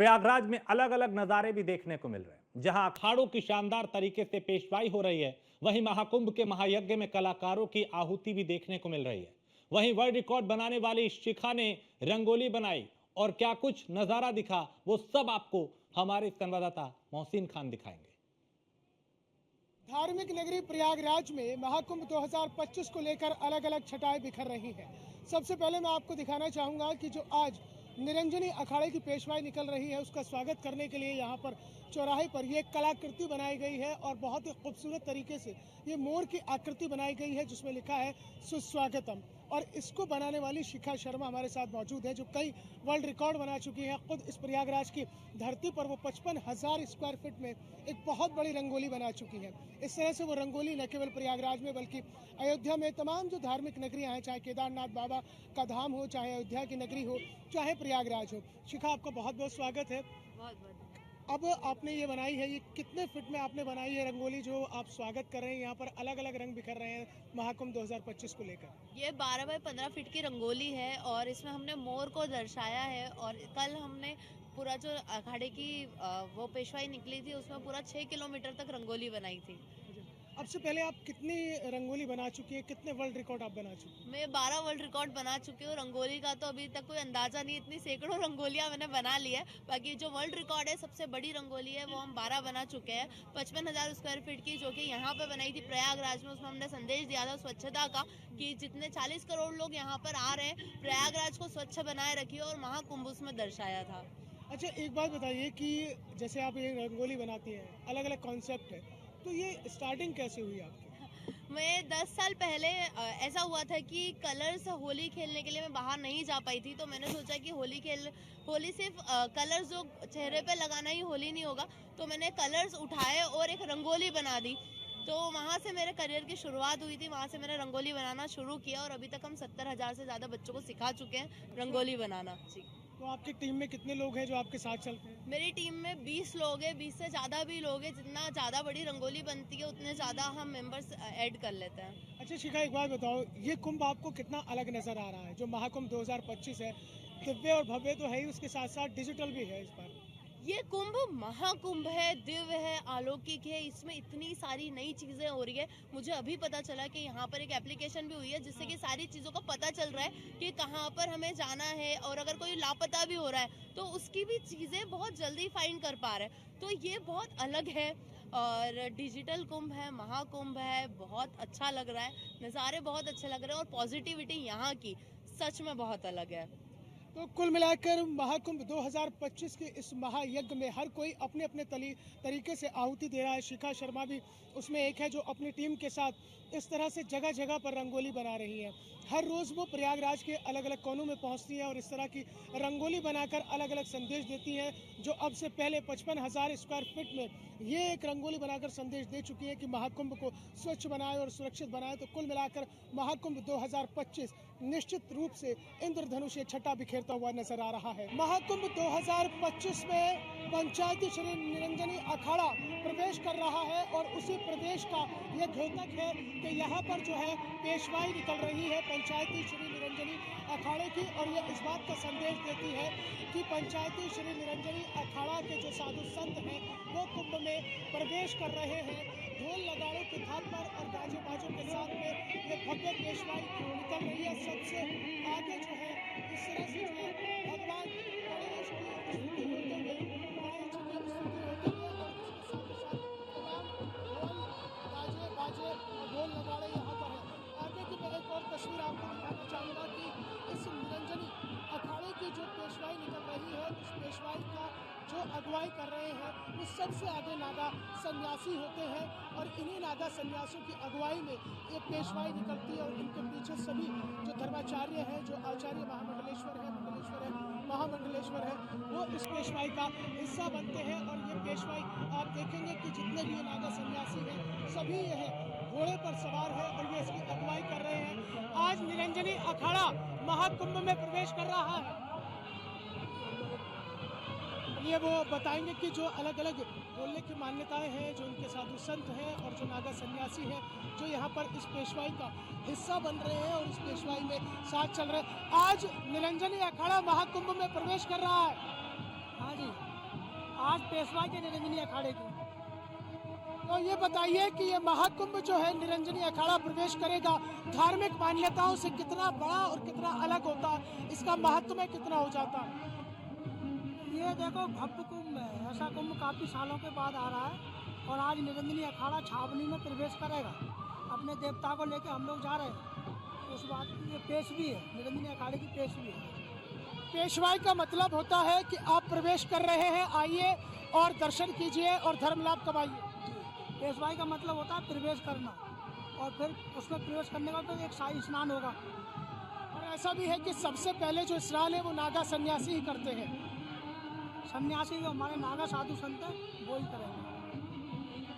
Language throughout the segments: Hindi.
प्रयागराज में अलग अलग नजारे भी देखने को मिल रहे हैं। जहां अखाड़ों की शानदार तरीके से पेशवाई हो रही है, वहीं महाकुंभ के महायज्ञ में कलाकारों की आहुति भी देखने को मिल रही है। वहीं वर्ल्ड रिकॉर्ड बनाने वाली शिखा ने रंगोली बनाई और क्या कुछ नजारा दिखा, वो सब आपको हमारे संवाददाता मोहसिन खान दिखाएंगे। धार्मिक नगरी प्रयागराज में महाकुंभ 2025 को लेकर अलग अलग छटाएं बिखर रही हैं। सबसे पहले मैं आपको दिखाना चाहूँगा कि जो आज निरंजनी अखाड़े की पेशवाई निकल रही है, उसका स्वागत करने के लिए यहाँ पर चौराहे पर ये कलाकृति बनाई गई है और बहुत ही खूबसूरत तरीके से ये मोर की आकृति बनाई गई है, जिसमें लिखा है सुस्वागतम। और इसको बनाने वाली शिखा शर्मा हमारे साथ मौजूद है, जो कई वर्ल्ड रिकॉर्ड बना चुकी है। खुद इस प्रयागराज की धरती पर वो 55,000 स्क्वायर फीट में एक बहुत बड़ी रंगोली बना चुकी है। इस तरह से वो रंगोली न केवल प्रयागराज में बल्कि अयोध्या में तमाम जो धार्मिक नगरियां हैं, चाहे केदारनाथ बाबा का धाम हो, चाहे अयोध्या की नगरी हो, चाहे प्रयागराज हो। शिखा, आपका बहुत बहुत स्वागत है। बहुत बहुत अब आपने ये बनाई है, ये कितने फीट में आपने बनाई है रंगोली जो आप स्वागत कर रहे हैं? यहाँ पर अलग अलग रंग बिखर रहे हैं महाकुंभ 2025 को लेकर। ये 12 बाय 15 फीट की रंगोली है और इसमें हमने मोर को दर्शाया है। और कल हमने पूरा जो अखाड़े की वो पेशवाई निकली थी, उसमें पूरा 6 किलोमीटर तक रंगोली बनाई थी। अब से पहले आप कितनी रंगोली बना चुकी है, कितने वर्ल्ड रिकॉर्ड आप बना चुकी हैं? मैं 12 वर्ल्ड रिकॉर्ड बना चुकी हूँ। रंगोली का तो अभी तक कोई अंदाजा नहीं, इतनी सैकड़ों रंगोलियां मैंने बना ली है। बाकी जो वर्ल्ड रिकॉर्ड है, सबसे बड़ी रंगोली है, वो हम 12 बना चुके हैं। 55,000 स्क्वायर फीट की, जो कि यहाँ पे बनाई थी प्रयागराज में। उसमें हमने संदेश दिया था स्वच्छता का, कि जितने 40 करोड़ लोग यहाँ पर आ रहे हैं, प्रयागराज को स्वच्छ बनाए रखिए, और महाकुंभ उसमें दर्शाया था। अच्छा, एक बात बताइए कि जैसे आप ये रंगोली बनाती हैं, अलग अलग कॉन्सेप्ट है, तो ये स्टार्टिंग कैसे हुई आपकी? मैं 10 साल पहले ऐसा हुआ था कि कलर्स होली खेलने के लिए मैं बाहर नहीं जा पाई थी, तो मैंने सोचा कि होली सिर्फ कलर्स जो चेहरे पे लगाना ही होली नहीं होगा। तो मैंने कलर्स उठाए और एक रंगोली बना दी। तो वहाँ से मेरे करियर की शुरुआत हुई थी। वहाँ से मैंने रंगोली बनाना शुरू किया और अभी तक हम 70,000 से ज़्यादा बच्चों को सिखा चुके हैं रंगोली बनाना। जी। तो आपकी टीम में कितने लोग हैं जो आपके साथ चलते हैं? मेरी टीम में 20 लोग हैं, 20 से ज़्यादा भी लोग हैं। जितना ज़्यादा बड़ी रंगोली बनती है, उतने ज़्यादा हम मेंबर्स ऐड कर लेते हैं। अच्छा शिखा, एक बात बताओ, ये कुंभ आपको कितना अलग नजर आ रहा है? जो महाकुंभ 2025 है, दिव्य और भव्य तो है ही, उसके साथ साथ डिजिटल भी है इस बार। ये कुंभ महाकुंभ है, दिव्य है, अलौकिक है। इसमें इतनी सारी नई चीजें हो रही है। मुझे अभी पता चला कि यहाँ पर एक एप्लीकेशन भी हुई है, जिससे कि सारी चीजों का पता चल रहा है कि कहाँ पर हमें जाना है, और अगर कोई लापता भी हो रहा है तो उसकी भी चीजें बहुत जल्दी फाइंड कर पा रहे हैं। तो ये बहुत अलग है और डिजिटल कुंभ है, महाकुंभ है। बहुत अच्छा लग रहा है, नज़ारे बहुत अच्छे लग रहे हैं, और पॉजिटिविटी यहाँ की सच में बहुत अलग है। तो कुल मिलाकर महाकुंभ 2025 के इस महायज्ञ में हर कोई अपने अपने तरीके से आहुति दे रहा है। शिखा शर्मा भी उसमें एक है, जो अपनी टीम के साथ इस तरह से जगह जगह पर रंगोली बना रही है। हर रोज़ वो प्रयागराज के अलग अलग कोनों में पहुंचती हैं और इस तरह की रंगोली बनाकर अलग अलग संदेश देती हैं, जो अब से पहले 55,000 स्क्वायर फीट में ये एक रंगोली बनाकर संदेश दे चुकी है कि महाकुंभ को स्वच्छ बनाए और सुरक्षित बनाए। तो कुल मिलाकर महाकुंभ 2025 निश्चित रूप से इंद्रधनुष छटा बिखेरता हुआ नजर आ रहा है। महाकुंभ 2025 में पंचायती श्री निरंजनी अखाड़ा प्रवेश कर रहा है और उसी प्रदेश का यह द्योतक है कि यहाँ पर जो है पेशवाई निकल रही है पंचायती श्री निरंजनी अखाड़े की, और यह इस बात का संदेश देती है कि पंचायती श्री निरंजनी अखाड़ा के जो साधु संत हैं, वो कुंभ में प्रवेश कर रहे हैं। ढोल नगाड़ों के थाप पर और गाजे बाजों के साथ में ये भव्य पेशवाई निकल रही है। सबसे आगे जो है इस तरह से जो है भगवान गणेश की स्तुति होते हुए, गणेश जी की स्तुति होते हुए, और इसके साथ ही साथ तमाम ढोल गाजे बाजे और ढोल नगाड़े यहाँ पर है। आगे की मैं एक और तस्वीर आपको दिखाना चाहूँगा कि इस निरंजनी अखाड़े की जो पेशवाई निकल रही है, उस पेशवाई का जो अगुवाई कर रहे हैं, वो सबसे आगे नागा सन्यासी होते हैं, और इन्हीं नागा सन्यासियों की अगुवाई में ये पेशवाई निकलती है। और इनके पीछे सभी जो धर्माचार्य हैं, जो आचार्य महामंडलेश्वर है, महामंडलेश्वर है, वो इस पेशवाई का हिस्सा बनते हैं। और ये पेशवाई आप देखेंगे कि जितने भी ये नागा सन्यासी हैं, सभी यह घोड़े पर सवार है और ये इसकी अगुवाई कर रहे हैं। आज निरंजनी अखाड़ा महाकुंभ में प्रवेश कर रहा है। ये वो बताएंगे कि जो अलग अलग बोलने की मान्यताएं हैं, जो उनके साधु संत हैं और जो नागा सन्यासी हैं, जो यहाँ पर इस पेशवाई का हिस्सा बन रहे हैं और इस पेशवाई में साथ चल रहे हैं। आज निरंजनी अखाड़ा महाकुंभ में प्रवेश कर रहा है। हाँ जी। आज पेशवा के निरंजनी अखाड़े की। तो ये बताइए कि ये महाकुंभ जो है निरंजनी अखाड़ा प्रवेश करेगा, धार्मिक मान्यताओं से कितना बड़ा और कितना अलग होता है, इसका महत्व कितना हो जाता है? ये देखो भव्य कुंभ है, ऐसा कुंभ काफ़ी सालों के बाद आ रहा है और आज निरंजनी अखाड़ा छावनी में प्रवेश करेगा। अपने देवता को लेकर हम लोग जा रहे हैं। उस बात की ये पेश भी है, निरंजनी अखाड़े की पेश भी है। पेशवाई का मतलब होता है कि आप प्रवेश कर रहे हैं, आइए और दर्शन कीजिए और धर्म लाभ कमाइए। पेशवाई का मतलब होता है प्रवेश करना और फिर उसमें प्रवेश करने के बाद एक शाही स्नान होगा। और ऐसा भी है कि सबसे पहले जो स्नान है वो नागा सन्यासी ही करते हैं। सन्यासी जो हमारे नागा साधु संत हैं वो ही करेंगे।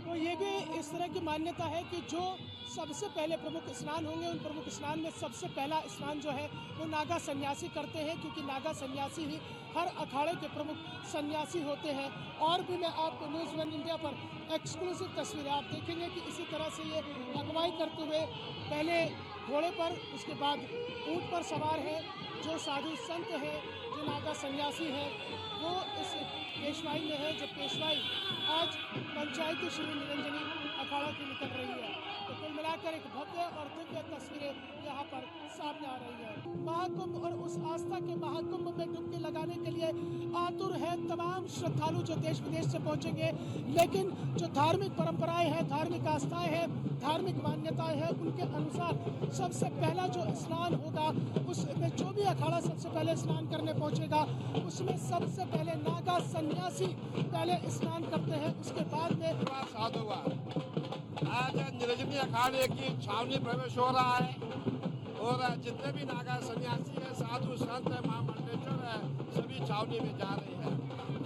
तो ये भी इस तरह की मान्यता है कि जो सबसे पहले प्रमुख स्नान होंगे उन प्रमुख स्नान में सबसे पहला स्नान जो है वो नागा सन्यासी करते हैं, क्योंकि नागा सन्यासी ही हर अखाड़े के प्रमुख सन्यासी होते हैं। और भी मैं आपको न्यूज़ वन इंडिया पर एक्सक्लूसिव तस्वीरें आप देखेंगे कि इसी तरह से ये अगुवाई करते हुए पहले घोड़े पर, उसके बाद ऊँट पर सवार है जो साधु संत है, जो नागा सन्यासी है, वो इस पेशवाई में है। जब पेशवाई आज पंचायती श्री निरंजनी अखाड़ा की निकल रही है, तो कुल मिलाकर एक भव्य और दिव्य तस्वीरें यहाँ पर सामने आ रही है। महाकुंभ और उस आस्था के महाकुंभ में डुबकी लगाने के लिए आतुर है तमाम श्रद्धालु जो देश विदेश से पहुंचेंगे। लेकिन जो धार्मिक परंपराएं हैं, धार्मिक आस्थाएं हैं, धार्मिक मान्यताएं हैं, उनके अनुसार सबसे पहला जो स्नान होगा उसमें जो भी अखाड़ा सबसे पहले स्नान करने पहुंचेगा उसमें सबसे पहले नागा सन्यासी पहले स्नान करते हैं। उसके बाद में साधुवाद आज निरंजनी अखाड़े की छावनी प्रवेश हो रहा है और जितने भी नागा सन्यासी है, साधु संत है, महामंडलेश्वर है, सभी छावनी में जा रहे हैं।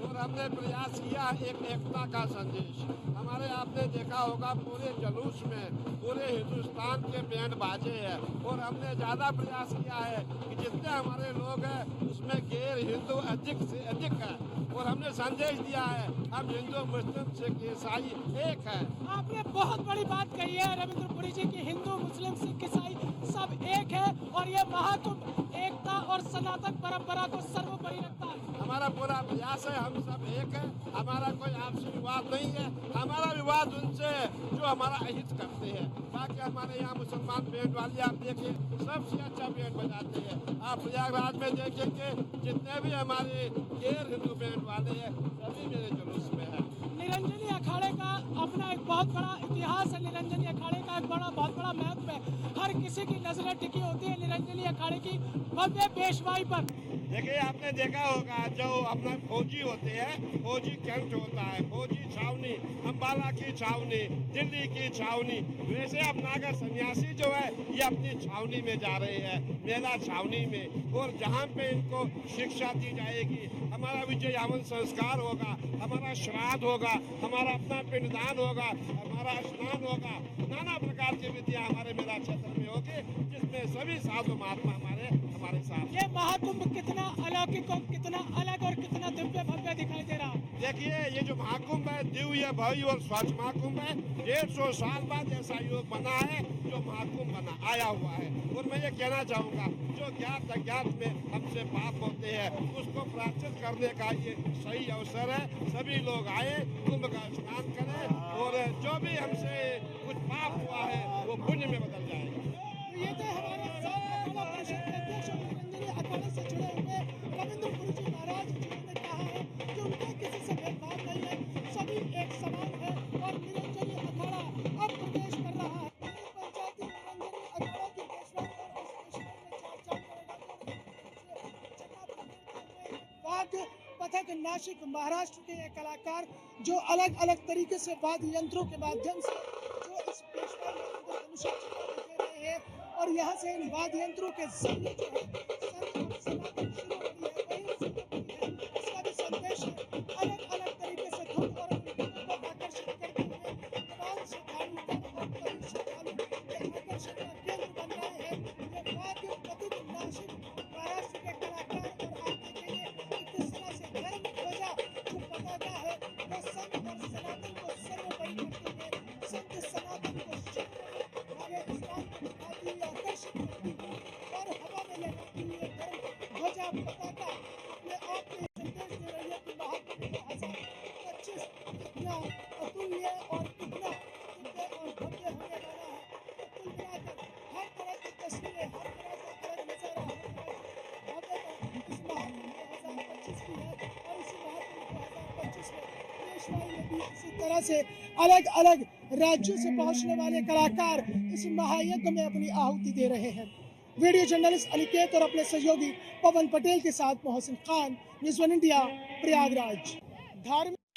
और हमने प्रयास किया एक एकता का संदेश। हमारे आपने देखा होगा पूरे जुलूस में पूरे हिंदुस्तान के बैंड बाजे हैं और हमने ज़्यादा प्रयास किया है कि जितने हमारे लोग हैं उसमें गैर हिंदू अधिक से अधिक है। और हमने संदेश दिया है हम हिंदू मुस्लिम सिख ईसाई एक है। आपने बहुत बड़ी बात कही है रविंद्रपुरी जी की, हिंदू मुस्लिम सिख ईसाई सब एक है और ये महाकुंभ एकता और सनातन परंपरा को सर्वोपरि रखता है। हमारा पूरा प्रयास है, हम सब एक है, हमारा कोई आपसी विवाद नहीं है। हमारा विवाद उनसे जो हमारा अहित करते हैं। बाकी हमारे यहाँ मुसलमान बैंड वाले आप देखिए सबसे अच्छा बैंड बजाते हैं। आप प्रयागराज में देखेंगे जितने भी हमारे गैर हिंदू बैंड वाले हैं सभी मेरे जुलूस में है। निरंजनी अखाड़े का अपना एक बहुत बड़ा इतिहास है, निरंजनी अखाड़े का एक बहुत बड़ा महत्व है। हर किसी की नजरें टिकी होती है निरंजनी अखाड़े की भव्य पेशवाई पर। देखिए आपने देखा होगा जो अपना फौजी होते हैं, फौजी कैंप होता है, फौजी छावनी, अम्बाला की छावनी, दिल्ली की छावनी, वैसे अब नागा सन्यासी जो है ये अपनी छावनी में जा रहे हैं, मेला छावनी में। और जहाँ पे इनको शिक्षा दी जाएगी, हमारा विजय यावन संस्कार होगा, हमारा श्राद्ध होगा, हमारा अपना पिंडदान होगा, हमारा स्नान होगा, नाना प्रकार की विधियाँ हमारे मेला क्षेत्र में होगी, जिसमें सभी साधु महात्मा हमारे साथ। ये महाकुंभ कितना अलौकिक और कितना अलग और कितना दिव्य भव्य दिखाई दे रहा है। देखिए ये जो महाकुंभ है दिव्य भव्य और स्वच्छ महाकुंभ है। 150 साल बाद ऐसा योग बना है जो महाकुंभ बना आया हुआ है। और मैं ये कहना चाहूँगा जो ज्ञात अज्ञात में हमसे पाप होते हैं उसको प्रायश्चित करने का ये सही अवसर है। सभी लोग आए, कुंभ का स्नान करें और जो भी हमसे कुछ पाप हुआ है वो पुण्य में बदल जाएगा। ये तो हमारे साथ अखाड़ा परिषद के अध्यक्ष और निरंजनी अखाड़े से जुड़े हुए रविंद्रपुरी जी महाराज जिन्होंने कहा है कि उनका किसी से भेदभाव नहीं है, सभी एक समान है और निरंजनी अखाड़ा अब प्रवेश कर रहा है। पंचायती निरंजनी अखाड़ा की पेशवाई वाद्य पथक नासिक महाराष्ट्र के ये कलाकार जो अलग अलग तरीके से वाद्य यंत्रों के माध्यम से जो इस पेशवाई में अनुष्ठान दे रहे हैं और यहाँ से इन वाद्य यंत्रों के जरिए जो है संत और सनातन शुरू होती है, वही शुरू होती है। इसका भी संदेश है अलग अलग तरीके से धुन और धुनों को आकर्षित करते हुए तमाम श्रद्धालु और कई श्रद्धालु ये आकर्षण का केंद्र बन रहे हैं। ये वाद्य पथिक नासिक महाराष्ट्र के कलाकार और आप देखेंगे कि किस तरह से धर्म ध्वजा जो पताका है वो संत और सनातन को सर्वोपरि करते हुए संत सनातन को आकर्षित करती है और हवा में लहराती हुई धर्म ध्वजा पताका अपने आप में संदेश दे रही है कि इसी तरह से अलग अलग राज्यों से पहुंचने वाले कलाकार इस महायज्ञ में अपनी आहुति दे रहे हैं। वीडियो जर्नलिस्ट अनिकेत और अपने सहयोगी पवन पटेल के साथ मोहसिन खान, न्यूज़ 1 इंडिया, प्रयागराज। धार्मिक